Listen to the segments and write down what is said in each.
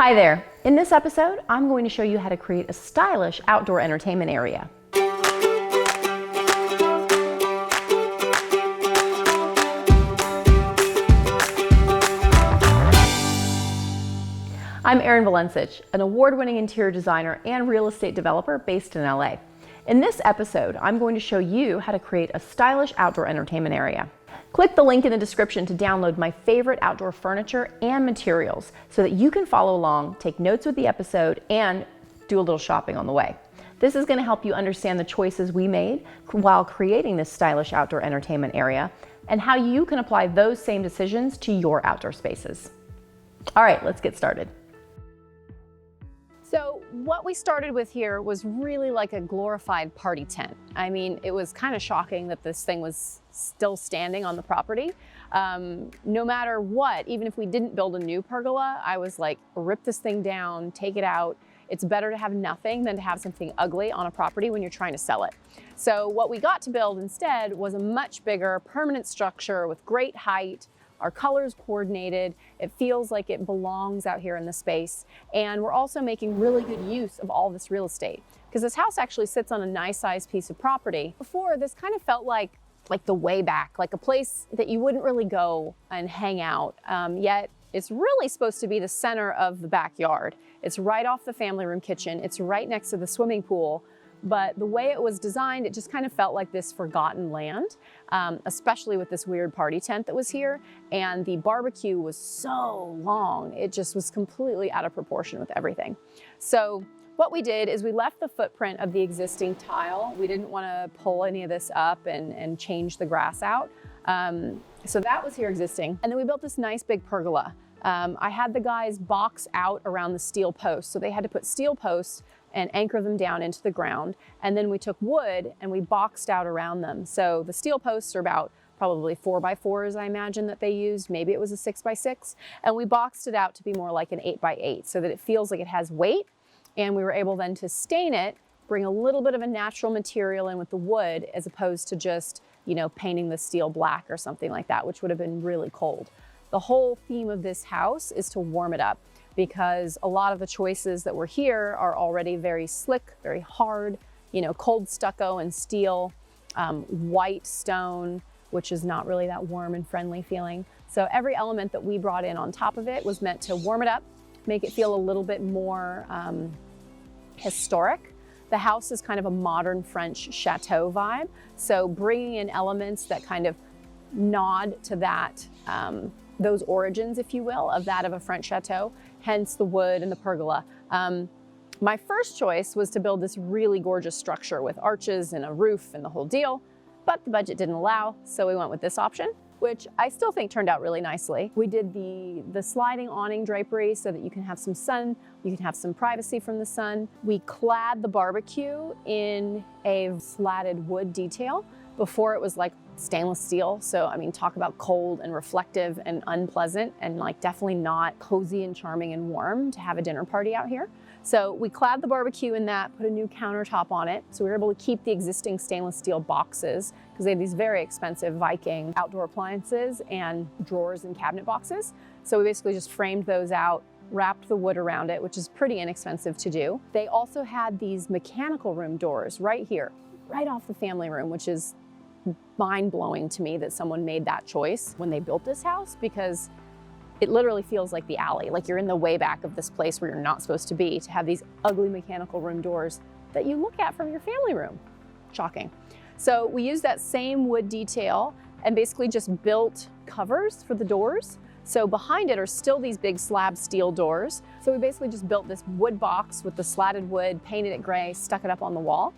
Hi there. In this episode, I'm going to show you how to create a stylish outdoor entertainment area. I'm Erin Valencich, an award-winning interior designer and real estate developer based in LA. In this episode, I'm going to show you how to create a stylish outdoor entertainment area. Click the link in the description to download my favorite outdoor furniture and materials so that you can follow along, take notes with the episode, and do a little shopping on the way. This is going to help you understand the choices we made while creating this stylish outdoor entertainment area and how you can apply those same decisions to your outdoor spaces. All right, let's get started. So what we started with here was really like a glorified party tent. I mean, it was kind of shocking that this thing was still standing on the property. No matter what, even if we didn't build a new pergola, I was like, rip this thing down, take it out. It's better to have nothing than to have something ugly on a property when you're trying to sell it. So what we got to build instead was a much bigger permanent structure with great height. Our colors coordinated. It feels like it belongs out here in the space. And we're also making really good use of all this real estate because this house actually sits on a nice sized piece of property. Before, this kind of felt like the way back, like a place that you wouldn't really go and hang out. Yet it's really supposed to be the center of the backyard. It's right off the family room kitchen. It's right next to the swimming pool. But the way it was designed, it just kind of felt like this forgotten land, especially with this weird party tent that was here. And the barbecue was so long, it just was completely out of proportion with everything. So what we did is we left the footprint of the existing tile. We didn't want to pull any of this up and change the grass out. So that was here existing. And then we built this nice big pergola. I had the guys box out around the steel posts. So they had to put steel posts and anchor them down into the ground. And then we took wood and we boxed out around them. So the steel posts are about probably 4x4s, I imagine that they used. Maybe it was a 6x6. And we boxed it out to be more like an 8x8 so that it feels like it has weight. And we were able then to stain it, bring a little bit of a natural material in with the wood as opposed to just, painting the steel black or something like that, which would have been really cold. The whole theme of this house is to warm it up, because a lot of the choices that were here are already very slick, very hard, cold stucco and steel, white stone, which is not really that warm and friendly feeling. So every element that we brought in on top of it was meant to warm it up, make it feel a little bit more historic. The house is kind of a modern French chateau vibe. So bringing in elements that kind of nod to that, those origins, if you will, of that of a French chateau, hence the wood and the pergola. My first choice was to build this really gorgeous structure with arches and a roof and the whole deal, but the budget didn't allow, so we went with this option, which I still think turned out really nicely. We did the sliding awning drapery so that you can have some sun, you can have some privacy from the sun. We clad the barbecue in a slatted wood detail. Before it was like stainless steel. So, I mean, talk about cold and reflective and unpleasant and like definitely not cozy and charming and warm to have a dinner party out here. So we clad the barbecue in that, put a new countertop on it. So we were able to keep the existing stainless steel boxes because they have these very expensive Viking outdoor appliances and drawers and cabinet boxes. So we basically just framed those out, wrapped the wood around it, which is pretty inexpensive to do. They also had these mechanical room doors right here, right off the family room, which is mind-blowing to me that someone made that choice when they built this house, because it literally feels like the alley, like you're in the way back of this place where you're not supposed to be, to have these ugly mechanical room doors that you look at from your family room. Shocking. So we used that same wood detail and basically just built covers for the doors. So behind it are still these big slab steel doors. So we basically just built this wood box with the slatted wood, painted it gray, stuck it up on the wall.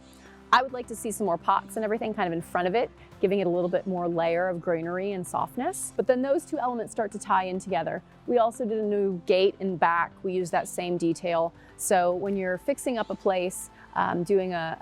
I would like to see some more pots and everything kind of in front of it, giving it a little bit more layer of greenery and softness. But then those two elements start to tie in together. We also did a new gate in back. We used that same detail. So when you're fixing up a place, doing a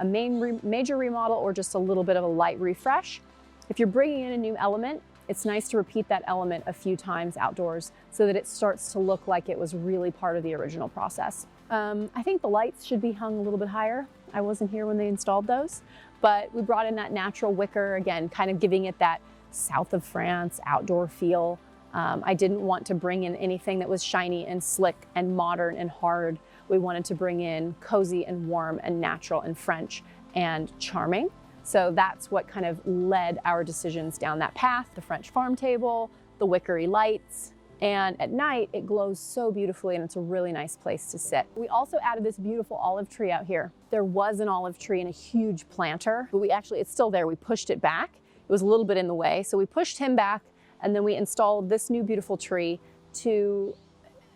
major remodel or just a little bit of a light refresh, if you're bringing in a new element, it's nice to repeat that element a few times outdoors so that it starts to look like it was really part of the original process. I think the lights should be hung a little bit higher. I wasn't here when they installed those, but we brought in that natural wicker, again, kind of giving it that south of France outdoor feel. I didn't want to bring in anything that was shiny and slick and modern and hard. We wanted to bring in cozy and warm and natural and French and charming. So that's what kind of led our decisions down that path. The French farm table, the wickery lights, and at night it glows so beautifully and it's a really nice place to sit. We also added this beautiful olive tree out here. There was an olive tree and a huge planter, but it's still there. We pushed it back. It was a little bit in the way. So we pushed him back and then we installed this new beautiful tree to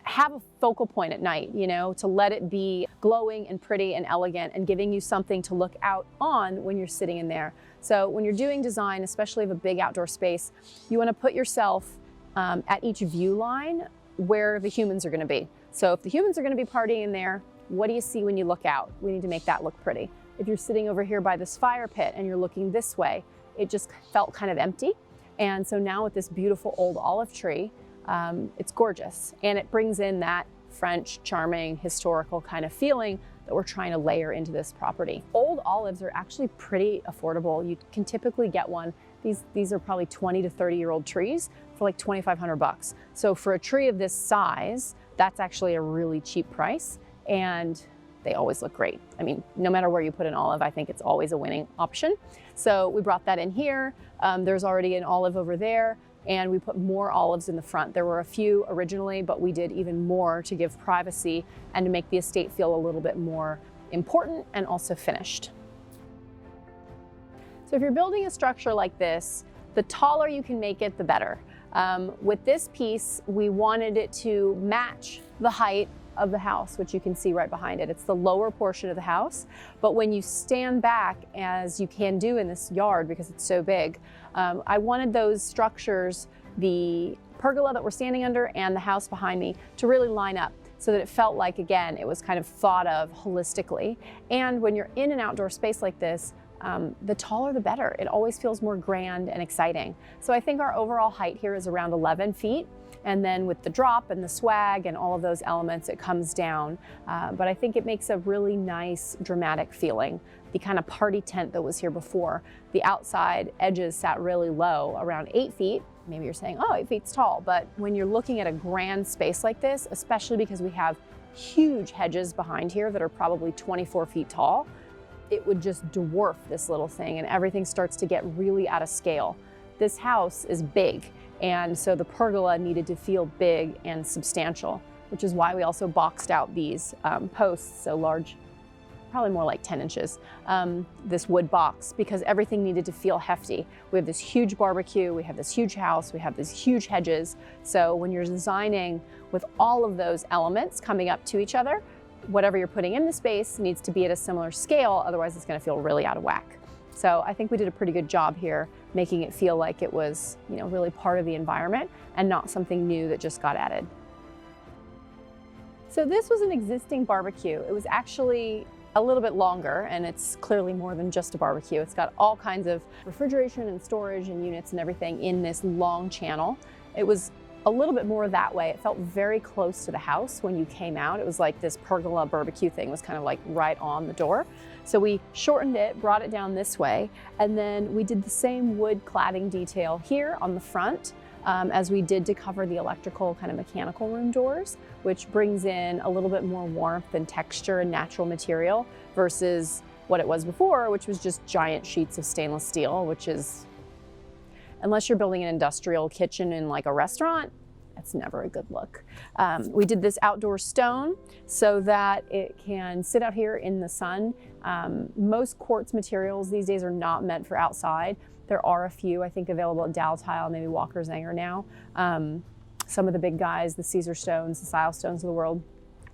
have a focal point at night, to let it be glowing and pretty and elegant and giving you something to look out on when you're sitting in there. So when you're doing design, especially of a big outdoor space, you want to put yourself at each view line where the humans are going to be. So if the humans are going to be partying in there, what do you see when you look out? We need to make that look pretty. If you're sitting over here by this fire pit and you're looking this way, it just felt kind of empty. And so now with this beautiful old olive tree, it's gorgeous. And it brings in that French, charming, historical kind of feeling that we're trying to layer into this property. Old olives are actually pretty affordable. You can typically get one. These are probably 20 to 30-year-old trees for like $2,500. So for a tree of this size, that's actually a really cheap price. And they always look great. I mean, no matter where you put an olive, I think it's always a winning option. So we brought that in here. There's already an olive over there, and we put more olives in the front. There were a few originally, but we did even more to give privacy and to make the estate feel a little bit more important and also finished. So if you're building a structure like this, the taller you can make it, the better. With this piece, we wanted it to match the height of the house, which you can see right behind it. It's the lower portion of the house, but when you stand back, as you can do in this yard because it's so big, I wanted those structures, the pergola that we're standing under and the house behind me, to really line up so that it felt like, again, it was kind of thought of holistically. And when you're in an outdoor space like this, the taller the better. It always feels more grand and exciting. So I think our overall height here is around 11 feet. And then with the drop and the swag and all of those elements, it comes down. But I think it makes a really nice, dramatic feeling. The kind of party tent that was here before, the outside edges sat really low, around 8 feet. Maybe you're saying, oh, 8 feet's tall. But when you're looking at a grand space like this, especially because we have huge hedges behind here that are probably 24 feet tall, it would just dwarf this little thing and everything starts to get really out of scale. This house is big, and so the pergola needed to feel big and substantial, which is why we also boxed out these posts so large, probably more like 10 inches, this wood box, because everything needed to feel hefty. We have this huge barbecue, we have this huge house, we have these huge hedges. So when you're designing with all of those elements coming up to each other, whatever you're putting in the space needs to be at a similar scale, otherwise it's going to feel really out of whack. So I think we did a pretty good job here, making it feel like it was, really part of the environment and not something new that just got added. So this was an existing barbecue. It was actually a little bit longer, and it's clearly more than just a barbecue. It's got all kinds of refrigeration and storage and units and everything in this long channel. It was a little bit more that way. It felt very close to the house when you came out. It was like this pergola barbecue thing was kind of like right on the door. So we shortened it, brought it down this way, and then we did the same wood cladding detail here on the front as we did to cover the electrical kind of mechanical room doors, which brings in a little bit more warmth and texture and natural material versus what it was before, which was just giant sheets of stainless steel, which is, unless you're building an industrial kitchen in like a restaurant, that's never a good look. We did this outdoor stone so that it can sit out here in the sun. Most quartz materials these days are not meant for outside. There are a few, I think, available at Dow Tile, maybe Walker Zanger now. Some of the big guys, the Caesar stones, the Sile stones of the world,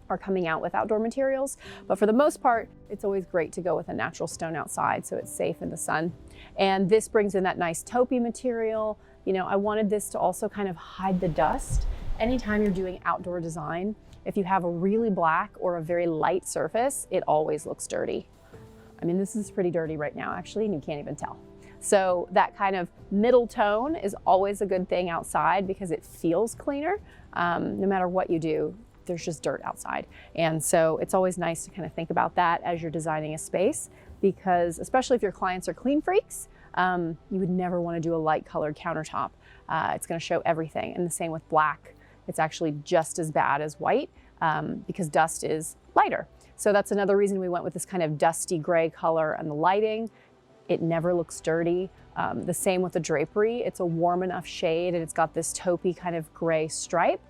are coming out with outdoor materials. But for the most part, it's always great to go with a natural stone outside so it's safe in the sun. And this brings in that nice taupey material. I wanted this to also kind of hide the dust. Anytime you're doing outdoor design, if you have a really black or a very light surface, it always looks dirty. I mean, this is pretty dirty right now, actually, and you can't even tell. So that kind of middle tone is always a good thing outside because it feels cleaner. No matter what you do, there's just dirt outside. And so it's always nice to kind of think about that as you're designing a space, because especially if your clients are clean freaks, you would never want to do a light colored countertop. it's going to show everything. And the same with black. It's actually just as bad as white because dust is lighter. So that's another reason we went with this kind of dusty gray color and the lighting. It never looks dirty. The same with the drapery. It's a warm enough shade and it's got this taupey kind of gray stripe.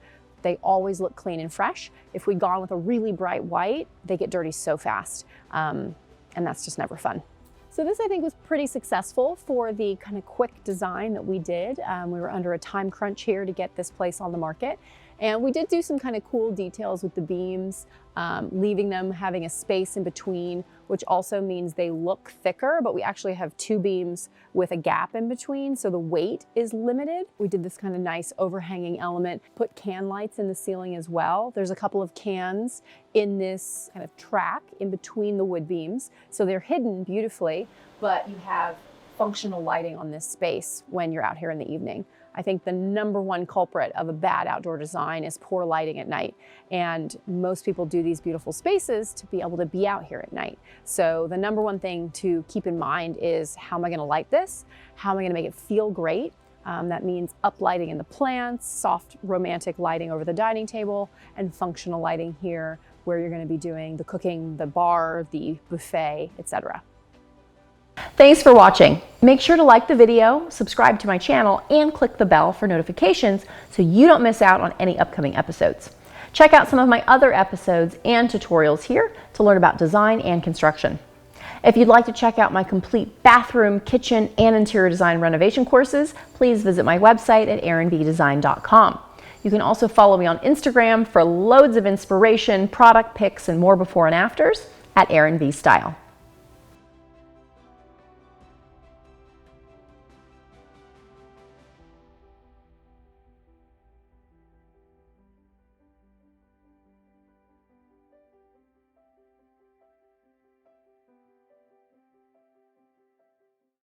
They always look clean and fresh. If we'd gone with a really bright white, they get dirty so fast. And that's just never fun. So this, I think, was pretty successful for the kind of quick design that we did. We were under a time crunch here to get this place on the market. And we did do some kind of cool details with the beams, leaving them having a space in between, which also means they look thicker, but we actually have 2 beams with a gap in between, so the weight is limited. We did this kind of nice overhanging element, put can lights in the ceiling as well. There's a couple of cans in this kind of track in between the wood beams, so they're hidden beautifully, but you have functional lighting on this space when you're out here in the evening. I think the #1 culprit of a bad outdoor design is poor lighting at night. And most people do these beautiful spaces to be able to be out here at night. So the #1 thing to keep in mind is, how am I gonna light this? How am I gonna make it feel great? That means uplighting in the plants, soft romantic lighting over the dining table, and functional lighting here where you're gonna be doing the cooking, the bar, the buffet, etc. Thanks for watching. Make sure to like the video, subscribe to my channel, and click the bell for notifications so you don't miss out on any upcoming episodes. Check out some of my other episodes and tutorials here to learn about design and construction. If you'd like to check out my complete bathroom, kitchen, and interior design renovation courses, please visit my website at erinbdesign.com. You can also follow me on Instagram for loads of inspiration, product pics, and more before and afters at ErinBStyle.